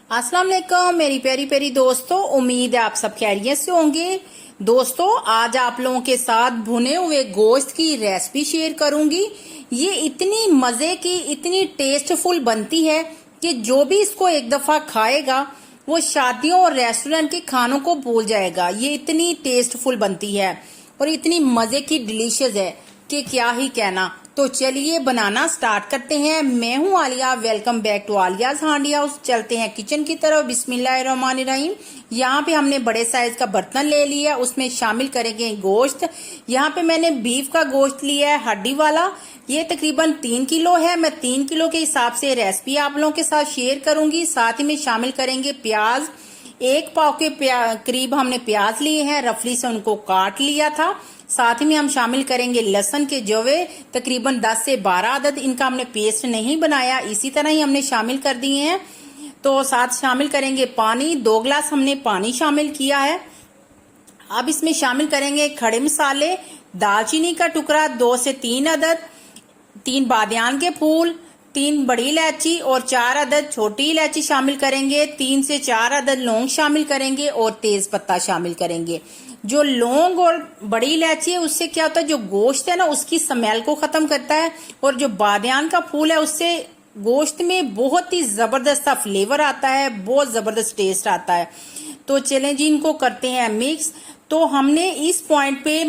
अस्सलाम वालेकुम मेरी प्यारी प्यारी दोस्तों, उम्मीद है आप सब खैरियत से होंगे। दोस्तों, आज आप लोगों के साथ भुने हुए गोश्त की रेसिपी शेयर करूंगी। ये इतनी मजे की, इतनी टेस्टफुल बनती है कि जो भी इसको एक दफा खाएगा वो शादियों और रेस्टोरेंट के खानों को भूल जाएगा। ये इतनी टेस्टफुल बनती है और इतनी मजे की डिलीशियस है कि क्या ही कहना। तो चलिए बनाना स्टार्ट करते हैं। मैं हूं Alia, welcome back to Alia's हांडी हाउस। चलते हैं किचन की तरफ। बिस्मिल्लाहिर्रहमानिर्रहीम। यहाँ पे हमने बड़े साइज का बर्तन ले लिया, उसमें शामिल करेंगे गोश्त। यहाँ पे मैंने बीफ का गोश्त लिया है, हड्डी वाला। ये तकरीबन 3 किलो है। मैं 3 किलो के हिसाब से रेसिपी आप लोगों के साथ शेयर करूंगी। साथ ही में शामिल करेंगे प्याज। 1 पाव के करीब हमने प्याज लिए हैं, रफली से उनको काट लिया था। साथ ही में हम शामिल करेंगे लहसुन के जवे, तकरीबन 10 से 12 अदद। इनका हमने पेस्ट नहीं बनाया, इसी तरह ही हमने शामिल कर दिए हैं। तो साथ शामिल करेंगे पानी, 2 गिलास हमने पानी शामिल किया है। अब इसमें शामिल करेंगे खड़े मसाले, दालचीनी का टुकड़ा 2 से 3 अदद, 3 बादियान के फूल, 3 बड़ी इलायची और 4 अदद छोटी इलायची शामिल करेंगे। 3 से 4 अदद लौंग शामिल करेंगे और तेज पत्ता शामिल करेंगे। जो लौंग और बड़ी इलायची है उससे क्या होता है, जो गोश्त है ना उसकी स्मेल को खत्म करता है, और जो बादियान का फूल है उससे गोश्त में बहुत ही जबरदस्त फ्लेवर आता है, बहुत जबरदस्त टेस्ट आता है। तो चलें जी, इनको करते हैं मिक्स। तो हमने इस पॉइंट पे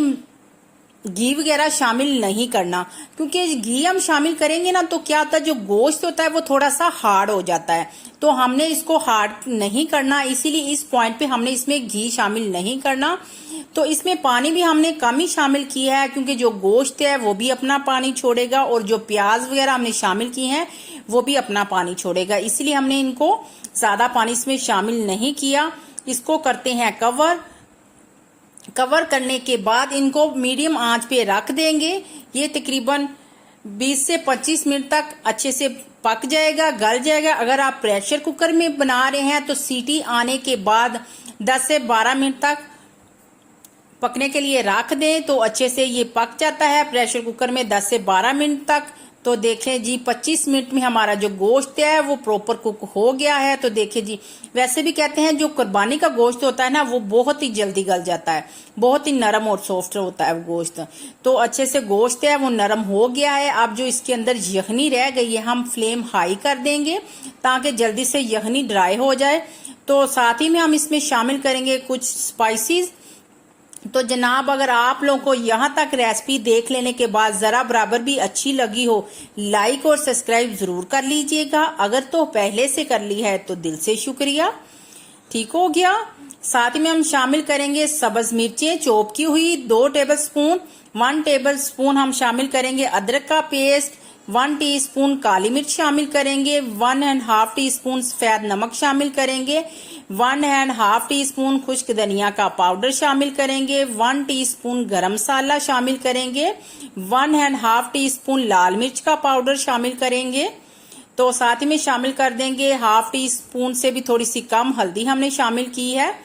घी वगैरह शामिल नहीं करना, क्योंकि घी हम शामिल करेंगे ना तो क्या होता है, जो गोश्त होता है वो थोड़ा सा हार्ड हो जाता है। तो हमने इसको हार्ड नहीं करना, इसीलिए इस पॉइंट पे हमने इसमें घी शामिल नहीं करना। तो इसमें पानी भी हमने कम ही शामिल किया है, क्योंकि जो गोश्त है वो भी अपना पानी छोड़ेगा और जो प्याज वगैरह हमने शामिल किए हैं वो भी अपना पानी छोड़ेगा, इसलिए हमने इनको ज्यादा पानी इसमें शामिल नहीं किया। इसको करते हैं कवर करने के बाद इनको मीडियम आंच पे रख देंगे। ये तकरीबन 20 से 25 मिनट तक अच्छे से पक जाएगा, गल जाएगा। अगर आप प्रेशर कुकर में बना रहे हैं तो सीटी आने के बाद 10 से 12 मिनट तक पकने के लिए रख दें तो अच्छे से ये पक जाता है प्रेशर कुकर में 10 से 12 मिनट तक। तो देखें जी, 25 मिनट में हमारा जो गोश्त है वो प्रॉपर कुक हो गया है। तो देखें जी, वैसे भी कहते हैं जो कुर्बानी का गोश्त होता है ना वो बहुत ही जल्दी गल जाता है, बहुत ही नरम और सॉफ्ट होता है वो गोश्त। तो अच्छे से गोश्त है वो नरम हो गया है। अब जो इसके अंदर यखनी रह गई है हम फ्लेम हाई कर देंगे ताकि जल्दी से यखनी ड्राई हो जाए। तो साथ ही में हम इसमें शामिल करेंगे कुछ स्पाइसेस। तो जनाब, अगर आप लोगों को यहाँ तक रेसिपी देख लेने के बाद जरा बराबर भी अच्छी लगी हो, लाइक और सब्सक्राइब जरूर कर लीजिएगा। अगर तो पहले से कर ली है तो दिल से शुक्रिया। ठीक हो गया। साथ में हम शामिल करेंगे सब्ज मिर्चें चॉप की हुई 2 टेबलस्पून। 1 टेबलस्पून हम शामिल करेंगे अदरक का पेस्ट। 1 टीस्पून काली मिर्च शामिल करेंगे। 1.5 टीस्पून सफेद नमक शामिल करेंगे। 1.5 टीस्पून खुश्क धनिया का पाउडर शामिल करेंगे। 1 टीस्पून गरम मसाला शामिल करेंगे। 1.5 टीस्पून लाल मिर्च का पाउडर शामिल करेंगे। तो साथ ही में शामिल कर देंगे 1/2 टीस्पून से भी थोड़ी सी कम हल्दी हमने शामिल की है।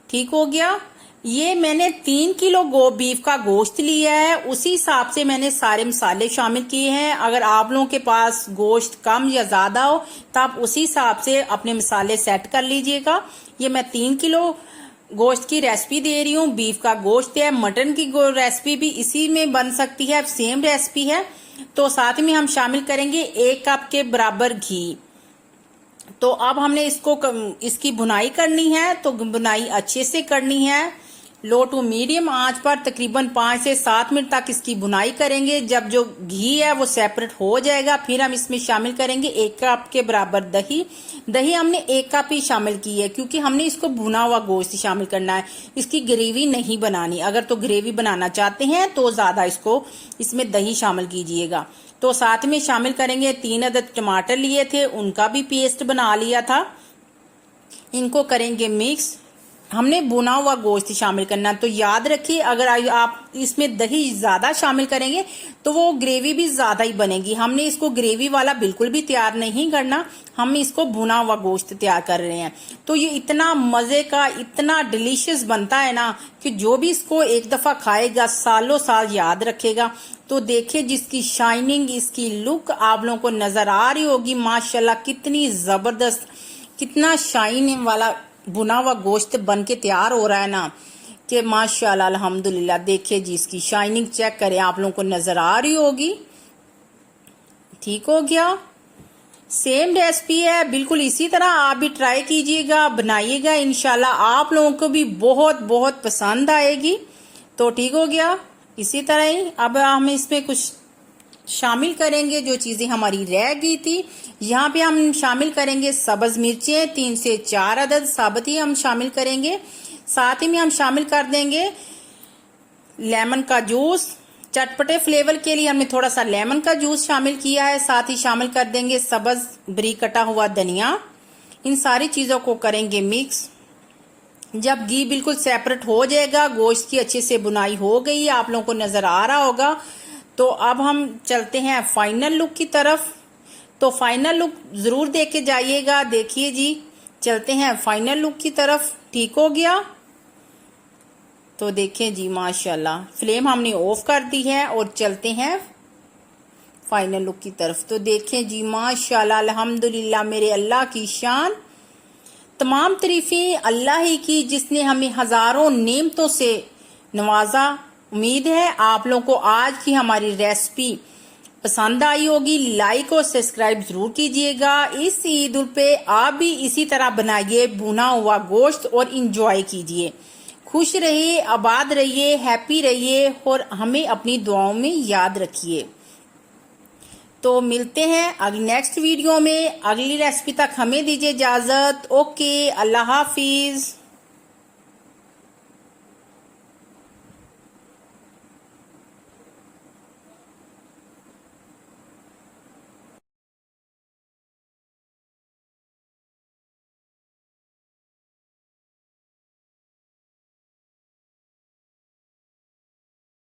ठीक हो गया। ये मैंने 3 किलो बीफ का गोश्त लिया है, उसी हिसाब से मैंने सारे मसाले शामिल किए हैं। अगर आप लोगों के पास गोश्त कम या ज्यादा हो तो आप उसी हिसाब से अपने मसाले सेट कर लीजिएगा। ये मैं 3 किलो गोश्त की रेसिपी दे रही हूँ। बीफ का गोश्त है, मटन की रेसिपी भी इसी में बन सकती है, सेम रेसिपी है। तो साथ में हम शामिल करेंगे 1 कप के बराबर घी। तो अब हमने इसकी भुनाई करनी है, तो भुनाई अच्छे से करनी है। लो टू मीडियम आंच पर तकरीबन 5 से 7 मिनट तक इसकी भुनाई करेंगे। जब जो घी है वो सेपरेट हो जाएगा फिर हम इसमें शामिल करेंगे 1 कप के बराबर दही। दही हमने 1 कप ही शामिल की है, क्योंकि हमने इसको भुना हुआ गोश्त शामिल करना है, इसकी ग्रेवी नहीं बनानी। अगर तो ग्रेवी बनाना चाहते हैं तो ज्यादा इसमें दही शामिल कीजिएगा। तो साथ में शामिल करेंगे 3 अदद टमाटर लिए थे, उनका भी पेस्ट बना लिया था। इनको करेंगे मिक्स। हमने भुना हुआ गोश्त शामिल करना, तो याद रखिए अगर आप इसमें दही ज्यादा शामिल करेंगे तो वो ग्रेवी भी ज्यादा ही बनेगी। हमने इसको ग्रेवी वाला बिल्कुल भी तैयार नहीं करना, हम इसको भुना हुआ गोश्त तैयार कर रहे हैं। तो ये इतना मजे का, इतना डिलीशियस बनता है ना कि जो भी इसको एक दफा खाएगा सालों साल याद रखेगा। तो देखिए जिसकी शाइनिंग, इसकी लुक आप लोगों को नजर आ रही होगी, माशाल्लाह कितनी जबरदस्त कितना शाइन वाला भुना हुआ गोश्त बन के तैयार हो रहा है ना कि माशाल्लाह अल्हम्दुलिल्लाह। देखिए जी इसकी शाइनिंग चेक करें, आप लोगों को नजर आ रही होगी। ठीक हो गया। सेम रेसिपी है, बिल्कुल इसी तरह आप भी ट्राई कीजिएगा, बनाइएगा, इंशाल्लाह आप लोगों को भी बहुत बहुत पसंद आएगी। तो ठीक हो गया। इसी तरह ही अब हम इसमें कुछ शामिल करेंगे जो चीजें हमारी रह गई थी। यहाँ पे हम शामिल करेंगे सब्ज मिर्चें 3 से 4 अदद साबुत ही हम शामिल करेंगे। साथ ही में हम शामिल कर देंगे लेमन का जूस। चटपटे फ्लेवर के लिए हमने थोड़ा सा लेमन का जूस शामिल किया है। साथ ही शामिल कर देंगे सब्ज बारीक कटा हुआ धनिया। इन सारी चीजों को करेंगे मिक्स। जब घी बिल्कुल सेपरेट हो जाएगा, गोश्त की अच्छे से बुनाई हो गई, आप लोगों को नजर आ रहा होगा। तो अब हम चलते हैं फाइनल लुक की तरफ। तो फाइनल लुक जरूर देख के जाइएगा। देखिए जी, चलते हैं फाइनल लुक की तरफ। ठीक हो गया। तो देखें जी माशाल्लाह, फ्लेम हमने ऑफ कर दी है और चलते हैं फाइनल लुक की तरफ। तो देखें जी माशाल्लाह अल्हम्दुलिल्लाह, मेरे अल्लाह की शान। तमाम तारीफें अल्लाह ही की जिसने हमें हजारों नेमतों से नवाजा। उम्मीद है आप लोगों को आज की हमारी रेसिपी पसंद आई होगी। लाइक और सब्सक्राइब जरूर कीजिएगा। इस ईद उल पे आप भी इसी तरह बनाइए भुना हुआ गोश्त और इंजॉय कीजिए। खुश रहिए, आबाद रहिए, हैप्पी रहिए और हमें अपनी दुआओं में याद रखिए। तो मिलते हैं अगली नेक्स्ट वीडियो में। अगली रेसिपी तक हमें दीजिए इजाजत। ओके, अल्लाह हाफिज।